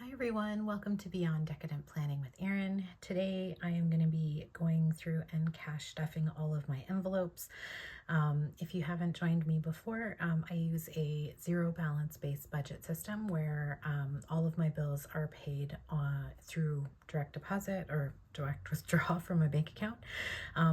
Hi everyone, welcome to Beyond Decadent Planning with Erin. Today I am going to be going through and cash stuffing all of my envelopes. If you haven't joined me before, I use a zero balance based budget system where all of my bills are paid through direct deposit or direct withdrawal from my bank account,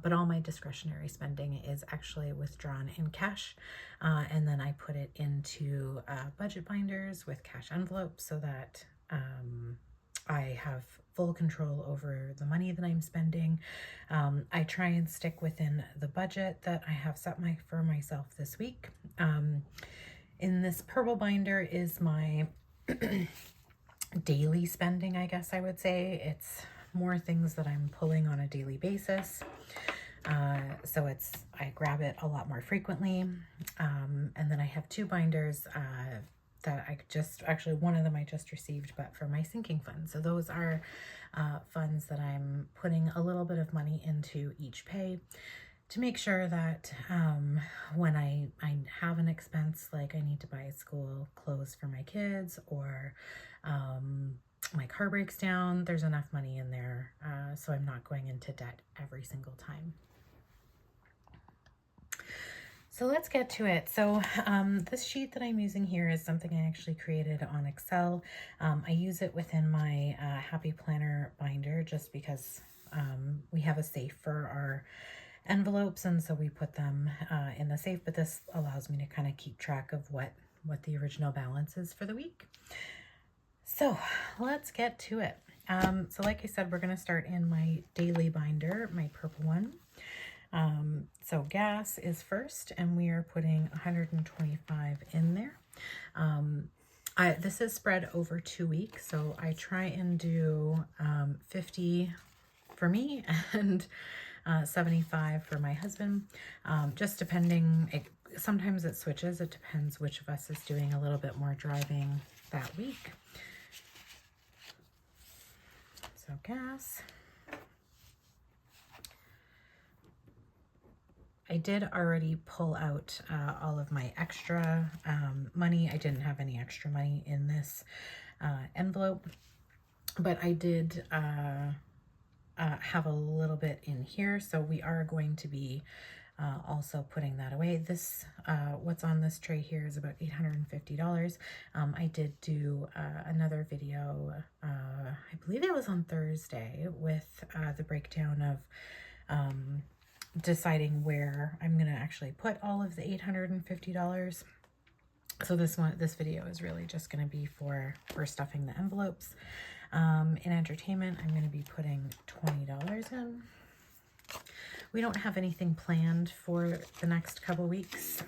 but all my discretionary spending is actually withdrawn in cash, and then I put it into budget binders with cash envelopes so that I have full control over the money that I'm spending. I try and stick within the budget that I have set for myself this week. In this purple binder is my daily spending, I guess I would say. It's more things that I'm pulling on a daily basis. So I grab it a lot more frequently. And then I have two binders that actually one of them I just received, but for my sinking fund. So those are funds that I'm putting a little bit of money into each pay to make sure that when I have an expense, like I need to buy school clothes for my kids, or my car breaks down, there's enough money in there so I'm not going into debt every single time. So let's get to it. So this sheet that I'm using here is something I actually created on Excel. I use it within my Happy Planner binder just because we have a safe for our envelopes, and so we put them in the safe, but this allows me to kind of keep track of what the original balance is for the week. So let's get to it. So like I said, we're going to start in my daily binder, my purple one. So gas is first, and we are putting 125 in there. This is spread over 2 weeks, so I try and do 50 for me and 75 for my husband, just depending. Sometimes it switches. It depends which of us is doing a little bit more driving that week. So gas. I did already pull out all of my extra money. I didn't have any extra money in this envelope, but I did have a little bit in here. So we are going to be also putting that away. This, what's on this tray here is about $850. I did do another video, I believe it was on Thursday, with the breakdown of deciding where I'm going to actually put all of the $850. So this video is really just going to be for stuffing the envelopes. In entertainment, I'm going to be putting $20 in. We don't have anything planned for the next couple weeks.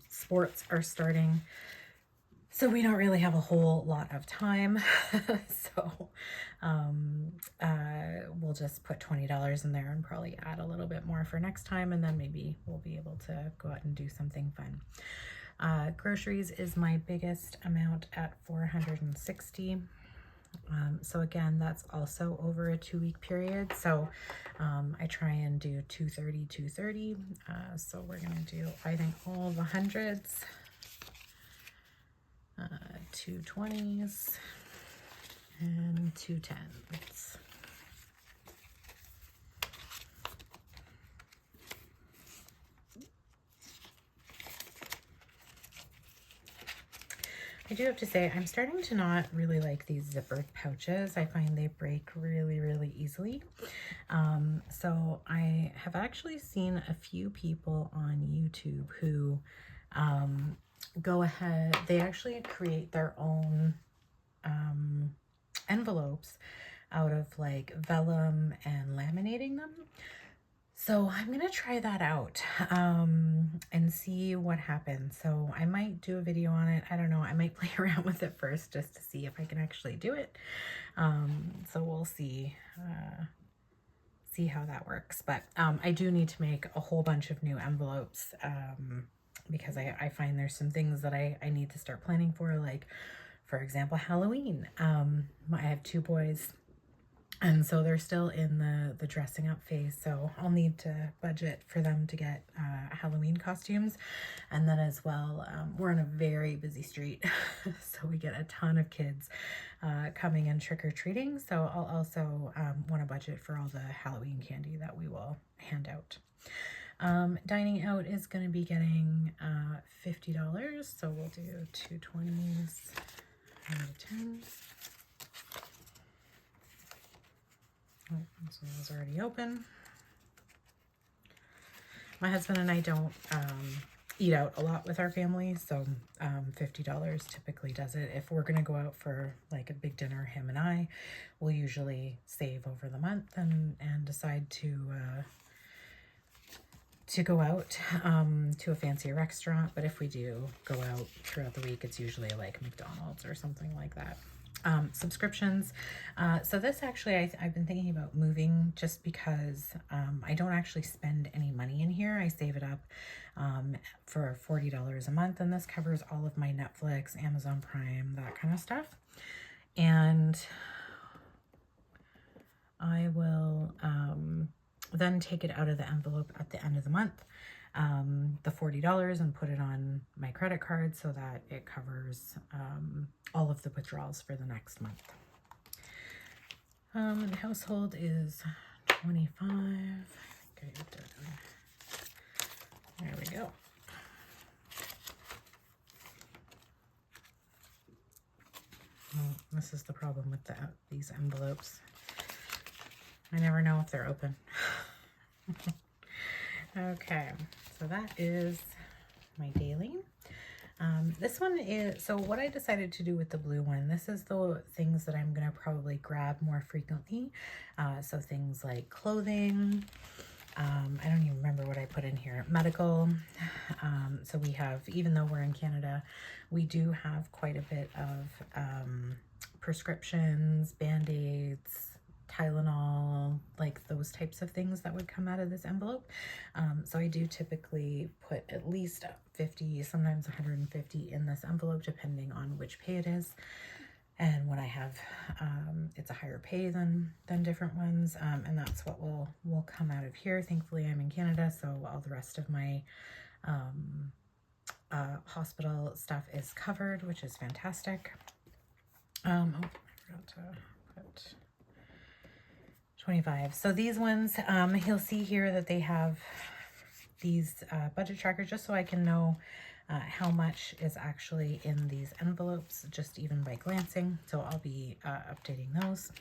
Sports are starting, so we don't really have a whole lot of time. So we'll just put $20 in there and probably add a little bit more for next time, and then maybe we'll be able to go out and do something fun. Groceries is my biggest amount at $460. So again, that's also over a 2-week period. So I try and do 230. So we're going to do, I think, all the hundreds, 220s, and 210s. I do have to say, I'm starting to not really like these zipper pouches. I find they break really, really easily. So I have actually seen a few people on YouTube who go ahead, they actually create their own envelopes out of like vellum and laminating them. So I'm going to try that out and see what happens. So I might do a video on it. I don't know. I might play around with it first just to see if I can actually do it. So we'll see how that works. But I do need to make a whole bunch of new envelopes because I find there's some things that I need to start planning for, like, for example, Halloween. I have 2 boys. And so they're still in the dressing up phase. So I'll need to budget for them to get Halloween costumes. And then as well, we're in a very busy street. So we get a ton of kids coming in trick-or-treating. So I'll also want to budget for all the Halloween candy that we will hand out. Dining out is going to be getting $50. So we'll do 2 20s and a 10s. Oh, this one was already open. My husband and I don't eat out a lot with our family, so $50 typically does it. If we're going to go out for like a big dinner, him and I will usually save over the month and decide to go out to a fancier restaurant. But if we do go out throughout the week, it's usually like McDonald's or something like that. Subscriptions. So this actually, I've been thinking about moving just because I don't actually spend any money in here. I save it up for $40 a month, and this covers all of my Netflix, Amazon Prime, that kind of stuff. And I will then take it out of the envelope at the end of the month, the $40, and put it on my credit card so that it covers all of the withdrawals for the next month. And household is 25. Okay, there we go. Oh, this is the problem with these envelopes. I never know if they're open. Okay, so that is my daily. This one is, so what I decided to do with the blue one, this is the things that I'm going to probably grab more frequently. So things like clothing. I don't even remember what I put in here. Medical. So we have, even though we're in Canada, we do have quite a bit of prescriptions, Band-Aids, Tylenol, like those types of things that would come out of this envelope. So I do typically put at least 50, sometimes 150 in this envelope, depending on which pay it is. And when I have, it's a higher pay than different ones. And that's what will come out of here. Thankfully, I'm in Canada, so all the rest of my hospital stuff is covered, which is fantastic. Oh, I forgot to put 25. So these ones, you'll see here that they have these budget trackers, just so I can know how much is actually in these envelopes, just even by glancing. So I'll be updating those.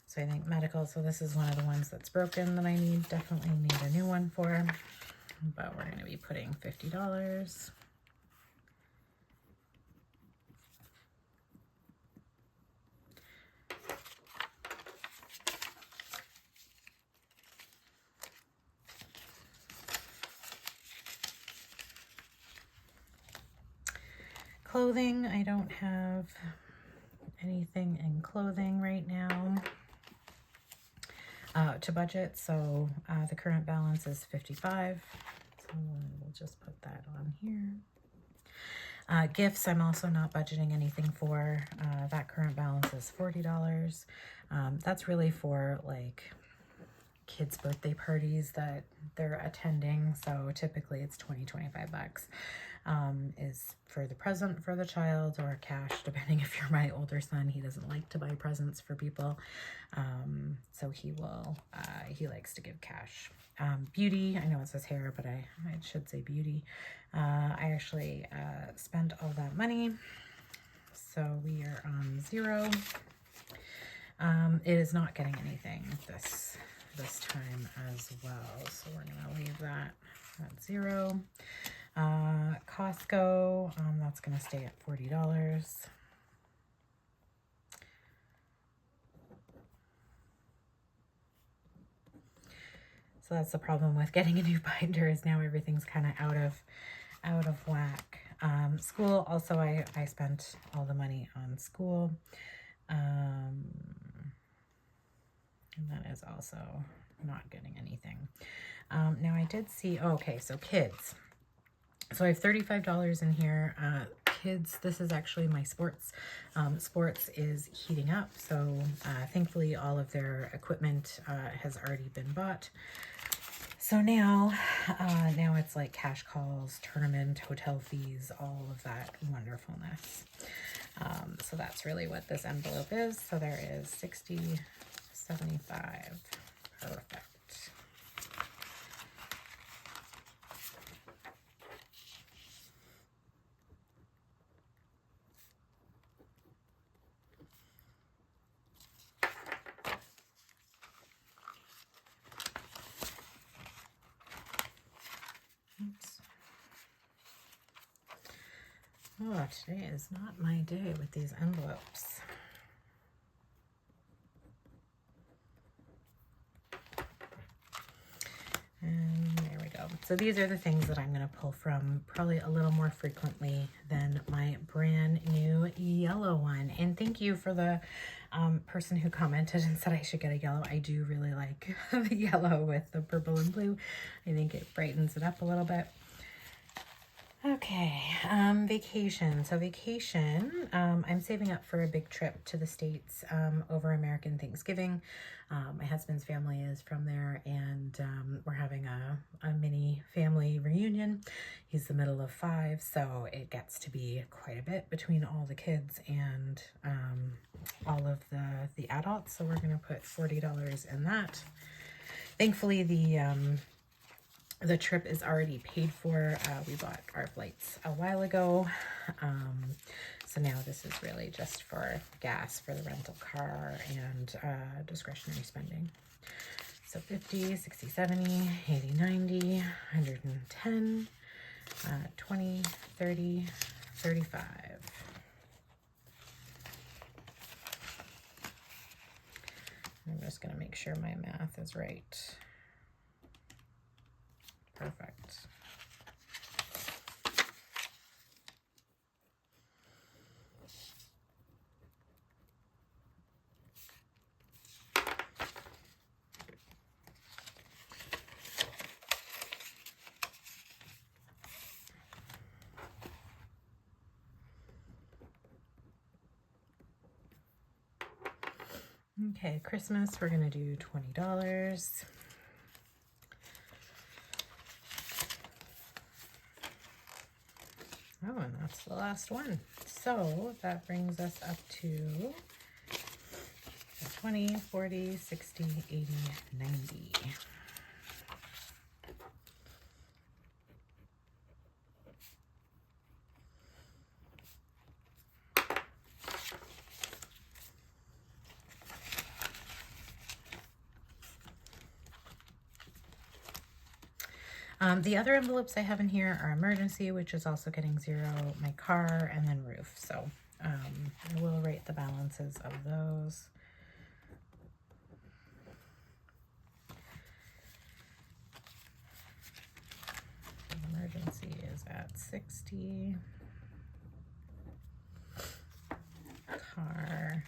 So I think medical, so this is one of the ones that's broken that I definitely need a new one for, but we're going to be putting $50. Clothing, I don't have anything in clothing right now to budget, so the current balance is 55, so we'll just put that on here. Gifts, I'm also not budgeting anything for. That current balance is $40. That's really for like kids' birthday parties that they're attending, so typically it's 20-25 bucks. Is for the present for the child, or cash, depending if you're my older son. He doesn't like to buy presents for people, so he likes to give cash. Beauty, I know it says hair, but I should say beauty. I actually spent all that money, so we are on 0. It is not getting anything this time as well, so we're gonna leave that at 0. Costco, that's going to stay at $40. So that's the problem with getting a new binder, is now everything's kind of out of whack. School, also I spent all the money on school. And that is also not getting anything. Now I did see, okay, so kids. So I have $35 in here. kids. This is actually my sports. Sports is heating up, so thankfully all of their equipment has already been bought. So now it's like cash calls, tournament, hotel fees, all of that wonderfulness. So that's really what this envelope is. So there is 60, 75. Perfect. Oops. Oh, today is not my day with these envelopes. And there we go. So these are the things that I'm going to pull from probably a little more frequently than my brand new yellow one. And thank you for the person who commented and said I should get a yellow. I do really like the yellow with the purple and blue. I think it brightens it up a little bit. Okay, vacation. So vacation, I'm saving up for a big trip to the States over American Thanksgiving. My husband's family is from there, and we're having a mini family reunion. He's the middle of 5, so it gets to be quite a bit between all the kids and all of the adults. So we're going to put $40 in that. Thankfully, the trip is already paid for. We bought our flights a while ago. So now this is really just for gas for the rental car and discretionary spending. So 50, 60, 70, 80, 90, 110, 20, 30, 35. I'm just going to make sure my math is right. Perfect. Okay, Christmas, we're going to do $20. Oh, and that's the last one. So that brings us up to 20, 40, 60, 80, 90. The other envelopes I have in here are emergency, which is also getting 0, my car, and then roof. So I will rate the balances of those. Emergency is at 60. Car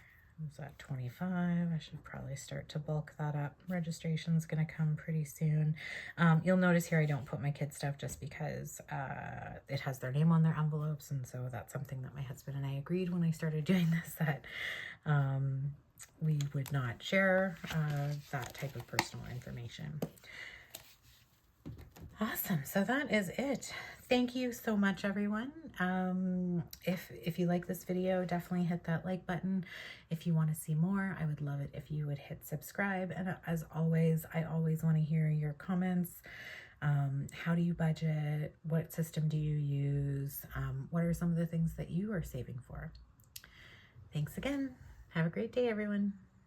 is at 25. I should probably start to bulk that up. Registration's going to come pretty soon. You'll notice here I don't put my kids' stuff just because it has their name on their envelopes, and so that's something that my husband and I agreed when I started doing this, that we would not share that type of personal information. Awesome. So that is it. Thank you so much, everyone. If you like this video, definitely hit that like button. If you want to see more, I would love it if you would hit subscribe. And as always, I always want to hear your comments. How do you budget? What system do you use? What are some of the things that you are saving for? Thanks again. Have a great day, everyone.